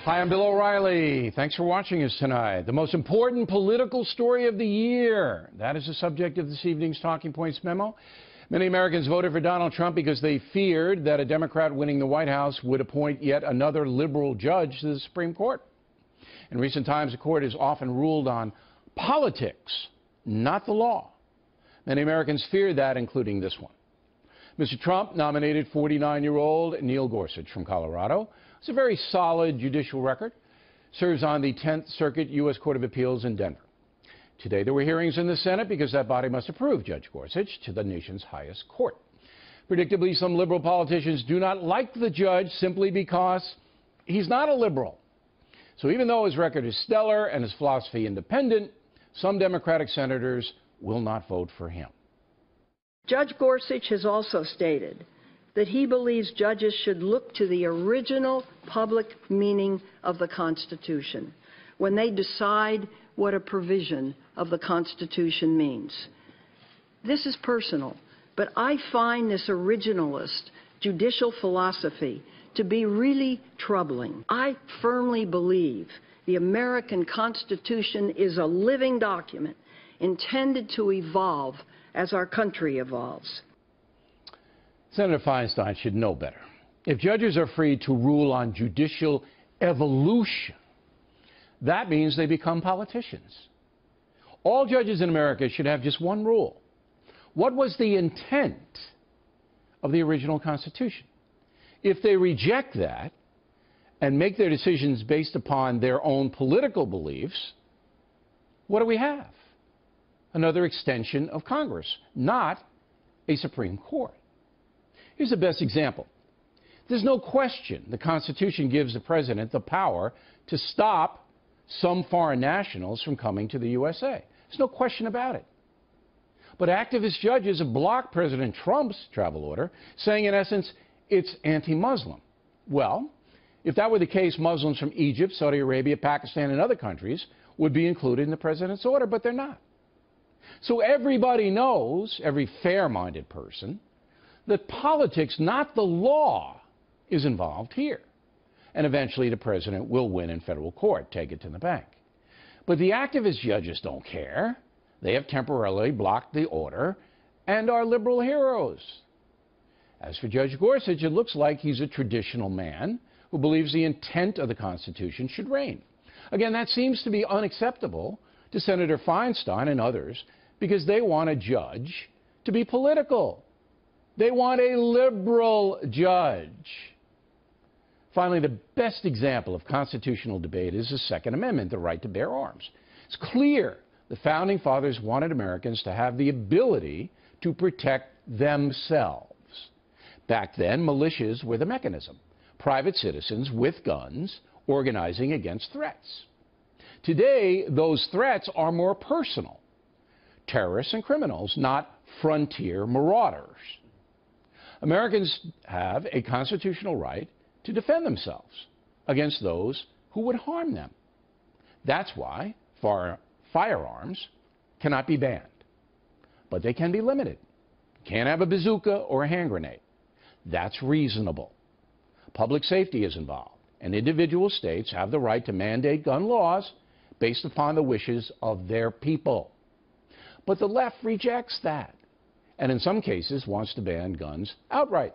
Hi, I'm Bill O'Reilly. Thanks for watching us tonight. The most important political story of the year. That is the subject of this evening's Talking Points memo. Many Americans voted for Donald Trump because they feared that a Democrat winning the White House would appoint yet another liberal judge to the Supreme Court. In recent times, the court has often ruled on politics, not the law. Many Americans feared that, including this one. Mr. Trump nominated 49-year-old Neil Gorsuch from Colorado. It's a very solid judicial record. Serves on the 10th Circuit U.S. Court of Appeals in Denver. Today there were hearings in the Senate because that body must approve Judge Gorsuch to the nation's highest court. Predictably, some liberal politicians do not like the judge simply because he's not a liberal. So even though his record is stellar and his philosophy independent, some Democratic senators will not vote for him. Judge Gorsuch has also stated that he believes judges should look to the original public meaning of the Constitution when they decide what a provision of the Constitution means. This is personal, but I find this originalist judicial philosophy to be really troubling. I firmly believe the American Constitution is a living document intended to evolve as our country evolves. Senator Feinstein should know better. If judges are free to rule on judicial evolution, that means they become politicians. All judges in America should have just one rule. What was the intent of the original Constitution? If they reject that and make their decisions based upon their own political beliefs, what do we have? Another extension of Congress, not a Supreme Court. Here's the best example. There's no question the Constitution gives the president the power to stop some foreign nationals from coming to the USA. There's no question about it. But activist judges have blocked President Trump's travel order, saying in essence it's anti-Muslim. Well, if that were the case, Muslims from Egypt, Saudi Arabia, Pakistan, and other countries would be included in the president's order, but they're not. So everybody knows, every fair-minded person, that politics, not the law, is involved here. And eventually the president will win in federal court, take it to the bank. But the activist judges don't care. They have temporarily blocked the order and are liberal heroes. As for Judge Gorsuch, it looks like he's a traditional man who believes the intent of the Constitution should reign. Again, that seems to be unacceptable to Senator Feinstein and others because they want a judge to be political. They want a liberal judge. Finally, the best example of constitutional debate is the Second Amendment, the right to bear arms. It's clear the Founding Fathers wanted Americans to have the ability to protect themselves. Back then, militias were the mechanism. Private citizens with guns organizing against threats. Today, those threats are more personal. Terrorists and criminals, not frontier marauders. Americans have a constitutional right to defend themselves against those who would harm them. That's why firearms cannot be banned, but they can be limited. You can't have a bazooka or a hand grenade. That's reasonable. Public safety is involved, and individual states have the right to mandate gun laws based upon the wishes of their people. But the left rejects that, and in some cases wants to ban guns outright.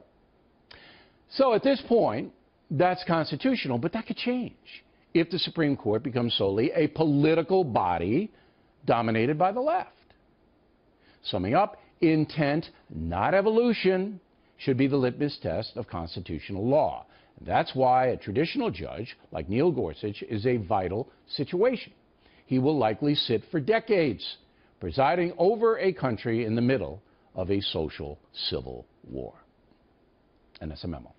So at this point, that's constitutional, but that could change if the Supreme Court becomes solely a political body dominated by the left. Summing up, intent, not evolution, should be the litmus test of constitutional law. And that's why a traditional judge like Neil Gorsuch is a vital situation. He will likely sit for decades, presiding over a country in the middle of a social civil war. And that's a memo.